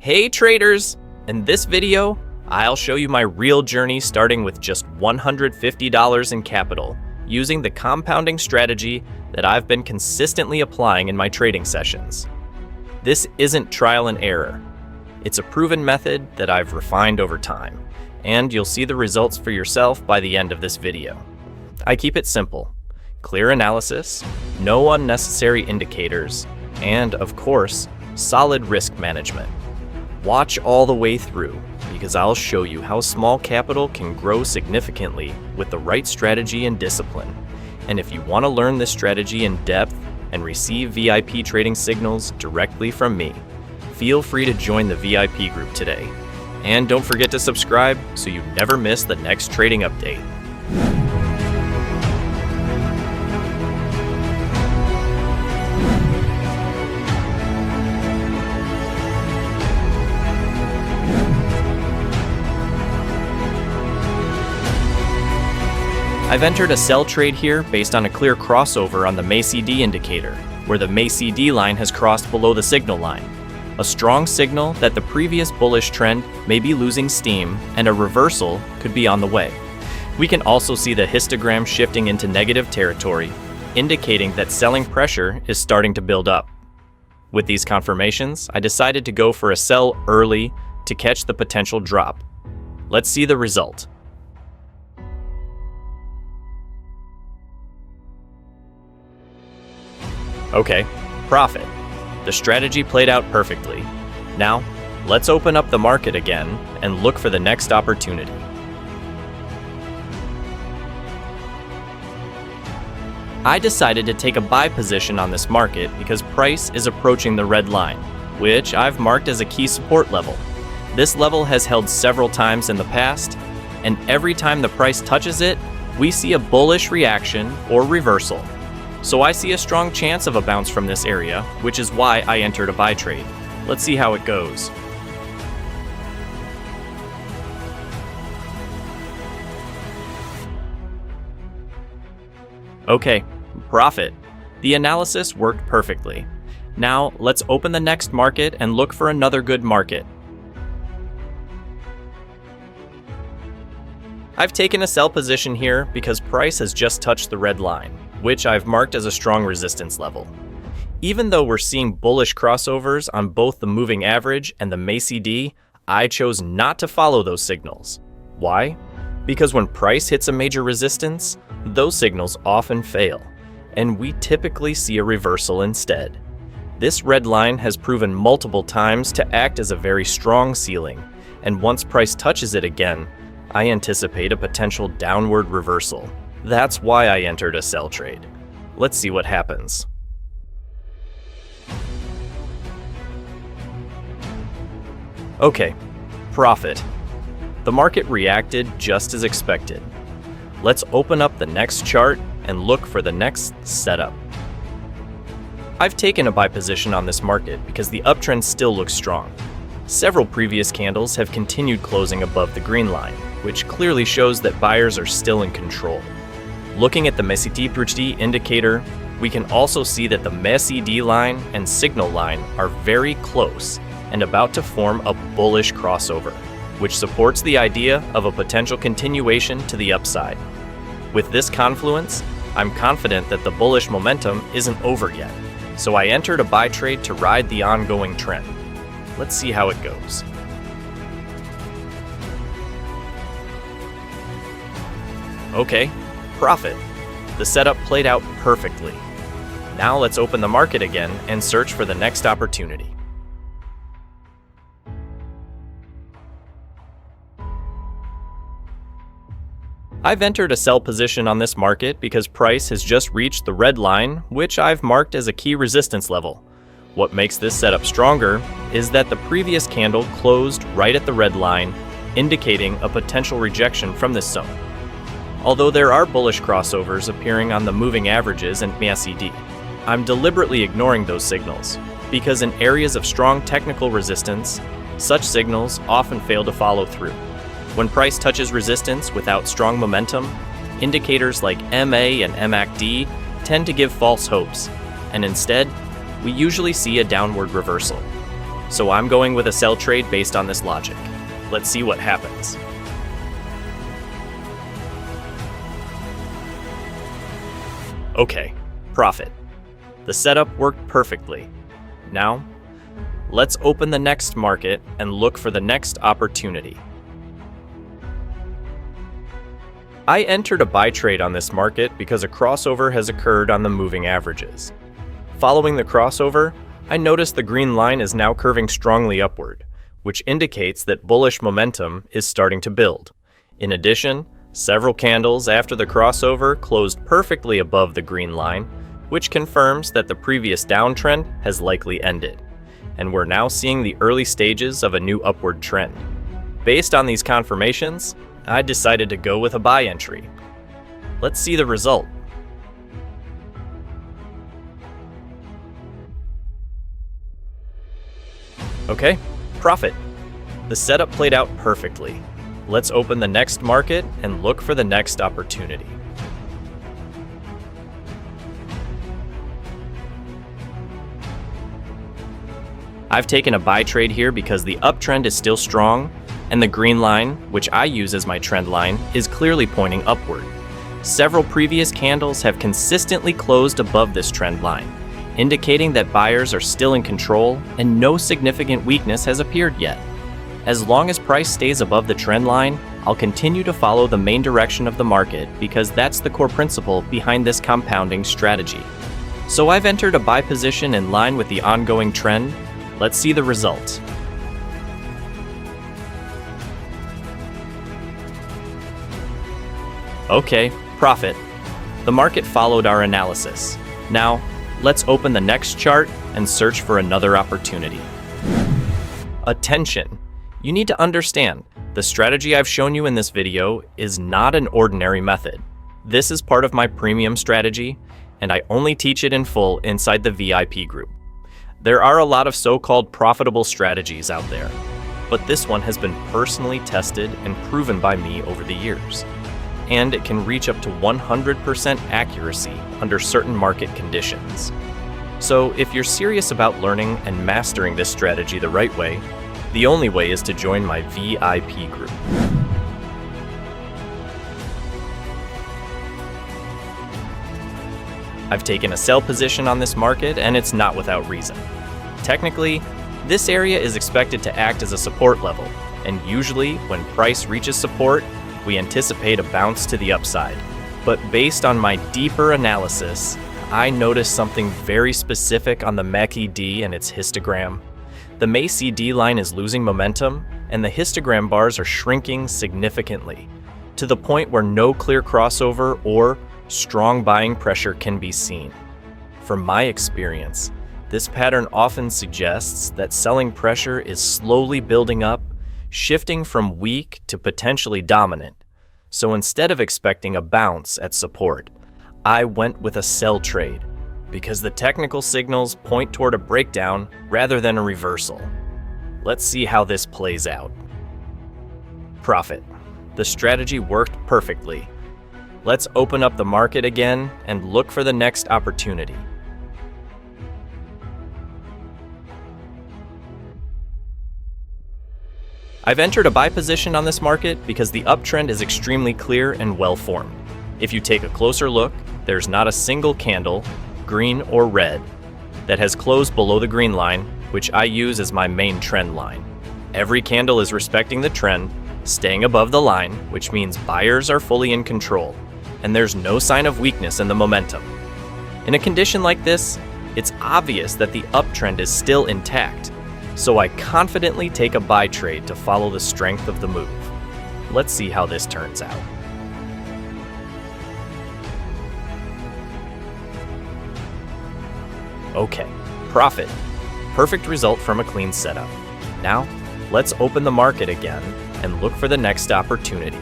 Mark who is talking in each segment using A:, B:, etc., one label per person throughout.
A: Hey traders! In this video, I'll show you my real journey starting with just $150 in capital, using the compounding strategy that I've been consistently applying in my trading sessions. This isn't trial and error. It's a proven method that I've refined over time, and you'll see the results for yourself by the end of this video. I keep it simple: clear analysis, no unnecessary indicators, and of course, solid risk management. Watch all the way through, because I'll show you how small capital can grow significantly with the right strategy and discipline. And if you want to learn this strategy in depth and receive VIP trading signals directly from me, feel free to join the VIP group today. And don't forget to subscribe so you never miss the next trading update. I've entered a sell trade here based on a clear crossover on the MACD indicator, where the MACD line has crossed below the signal line. A strong signal that the previous bullish trend may be losing steam and a reversal could be on the way. We can also see the histogram shifting into negative territory, indicating that selling pressure is starting to build up. With these confirmations, I decided to go for a sell early to catch the potential drop. Let's see the result. Okay, profit. The strategy played out perfectly. Now, let's open up the market again and look for the next opportunity. I decided to take a buy position on this market because price is approaching the red line, which I've marked as a key support level. This level has held several times in the past, and every time the price touches it, we see a bullish reaction or reversal. So I see a strong chance of a bounce from this area, which is why I entered a buy trade. Let's see how it goes. Okay, profit. The analysis worked perfectly. Now let's open the next market and look for another good market. I've taken a sell position here because price has just touched the red line, which I've marked as a strong resistance level. Even though we're seeing bullish crossovers on both the moving average and the MACD, I chose not to follow those signals. Why? Because when price hits a major resistance, those signals often fail, and we typically see a reversal instead. This red line has proven multiple times to act as a very strong ceiling, and once price touches it again, I anticipate a potential downward reversal. That's why I entered a sell trade. Let's see what happens. Okay, profit. The market reacted just as expected. Let's open up the next chart and look for the next setup. I've taken a buy position on this market because the uptrend still looks strong. Several previous candles have continued closing above the green line, which clearly shows that buyers are still in control. Looking at the MACD indicator, we can also see that the MACD line and signal line are very close and about to form a bullish crossover, which supports the idea of a potential continuation to the upside. With this confluence, I'm confident that the bullish momentum isn't over yet, so I entered a buy trade to ride the ongoing trend. Let's see how it goes. Okay, profit. The setup played out perfectly. Now let's open the market again and search for the next opportunity. I've entered a sell position on this market because price has just reached the red line, which I've marked as a key resistance level. What makes this setup stronger is that the previous candle closed right at the red line, indicating a potential rejection from this zone. Although there are bullish crossovers appearing on the moving averages and MACD, I'm deliberately ignoring those signals, because in areas of strong technical resistance, such signals often fail to follow through. When price touches resistance without strong momentum, indicators like MA and MACD tend to give false hopes, and instead, we usually see a downward reversal. So I'm going with a sell trade based on this logic. Let's see what happens. Okay, profit. The setup worked perfectly. Now, let's open the next market and look for the next opportunity. I entered a buy trade on this market because a crossover has occurred on the moving averages. Following the crossover, I noticed the green line is now curving strongly upward, which indicates that bullish momentum is starting to build. In addition, several candles after the crossover closed perfectly above the green line, which confirms that the previous downtrend has likely ended, and we're now seeing the early stages of a new upward trend. Based on these confirmations, I decided to go with a buy entry. Let's see the result. Okay, profit. The setup played out perfectly. Let's open the next market and look for the next opportunity. I've taken a buy trade here because the uptrend is still strong, and the green line, which I use as my trend line, is clearly pointing upward. Several previous candles have consistently closed above this trend line, indicating that buyers are still in control and no significant weakness has appeared yet. As long as price stays above the trend line, I'll continue to follow the main direction of the market because that's the core principle behind this compounding strategy. So I've entered a buy position in line with the ongoing trend. Let's see the result. Okay, profit. The market followed our analysis. Now, let's open the next chart and search for another opportunity. Attention! You need to understand, the strategy I've shown you in this video is not an ordinary method. This is part of my premium strategy, and I only teach it in full inside the VIP group. There are a lot of so-called profitable strategies out there, but this one has been personally tested and proven by me over the years. And it can reach up to 100% accuracy under certain market conditions. So if you're serious about learning and mastering this strategy the right way, the only way is to join my VIP group. I've taken a sell position on this market, and it's not without reason. Technically, this area is expected to act as a support level, and usually when price reaches support, we anticipate a bounce to the upside. But based on my deeper analysis, I noticed something very specific on the MACD and its histogram. The MACD line is losing momentum, and the histogram bars are shrinking significantly, to the point where no clear crossover or strong buying pressure can be seen. From my experience, this pattern often suggests that selling pressure is slowly building up, shifting from weak to potentially dominant. So instead of expecting a bounce at support, I went with a sell trade, because the technical signals point toward a breakdown rather than a reversal. Let's see how this plays out. Profit. The strategy worked perfectly. Let's open up the market again and look for the next opportunity. I've entered a buy position on this market because the uptrend is extremely clear and well-formed. If you take a closer look, there's not a single candle, green or red, that has closed below the green line, which I use as my main trend line. Every candle is respecting the trend, staying above the line, which means buyers are fully in control, and there's no sign of weakness in the momentum. In a condition like this, it's obvious that the uptrend is still intact, so I confidently take a buy trade to follow the strength of the move. Let's see how this turns out. Okay, profit. Perfect result from a clean setup. Now, let's open the market again and look for the next opportunity.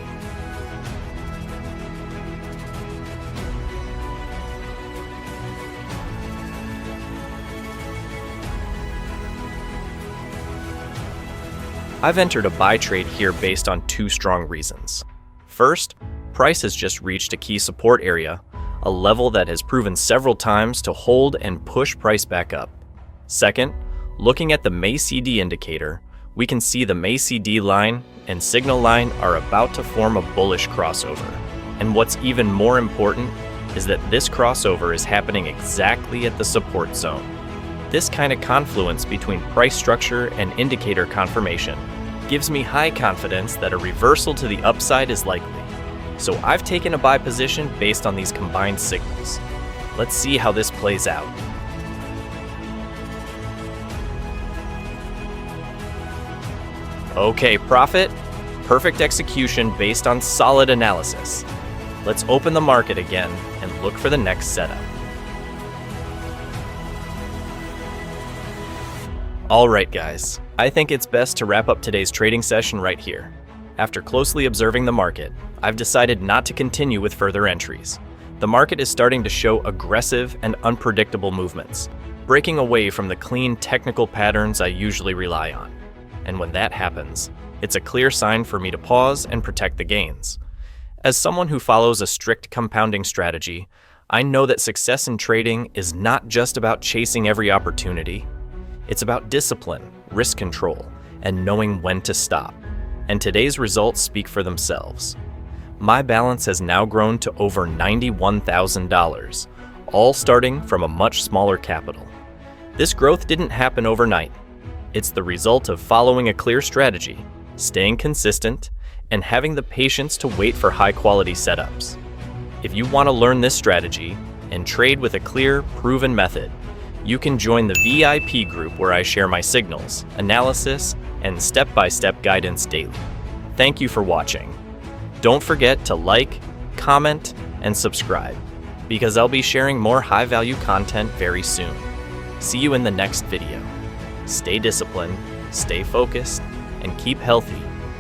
A: I've entered a buy trade here based on two strong reasons. First, price has just reached a key support area, a level that has proven several times to hold and push price back up. Second, Looking at the MACD indicator, we can see the MACD line and signal line are about to form a bullish crossover. And what's even more important is that this crossover is happening exactly at the support zone. This kind of confluence between price structure and indicator confirmation gives me high confidence that a reversal to the upside is likely. So I've taken a buy position based on these combined signals. Let's see how this plays out. Okay, profit. Perfect execution based on solid analysis. Let's open the market again and look for the next setup. Alright guys, I think it's best to wrap up today's trading session right here. After closely observing the market, I've decided not to continue with further entries. The market is starting to show aggressive and unpredictable movements, breaking away from the clean technical patterns I usually rely on. And when that happens, it's a clear sign for me to pause and protect the gains. As someone who follows a strict compounding strategy, I know that success in trading is not just about chasing every opportunity. It's about discipline, risk control, and knowing when to stop. And today's results speak for themselves. My balance has now grown to over $91,000, all starting from a much smaller capital. This growth didn't happen overnight. It's the result of following a clear strategy, staying consistent, and having the patience to wait for high-quality setups. If you want to learn this strategy and trade with a clear, proven method, you can join the VIP group where I share my signals, analysis, and step-by-step guidance daily. Thank you for watching. Don't forget to like, comment, and subscribe, because I'll be sharing more high-value content very soon. See you in the next video. Stay disciplined, stay focused, and keep healthy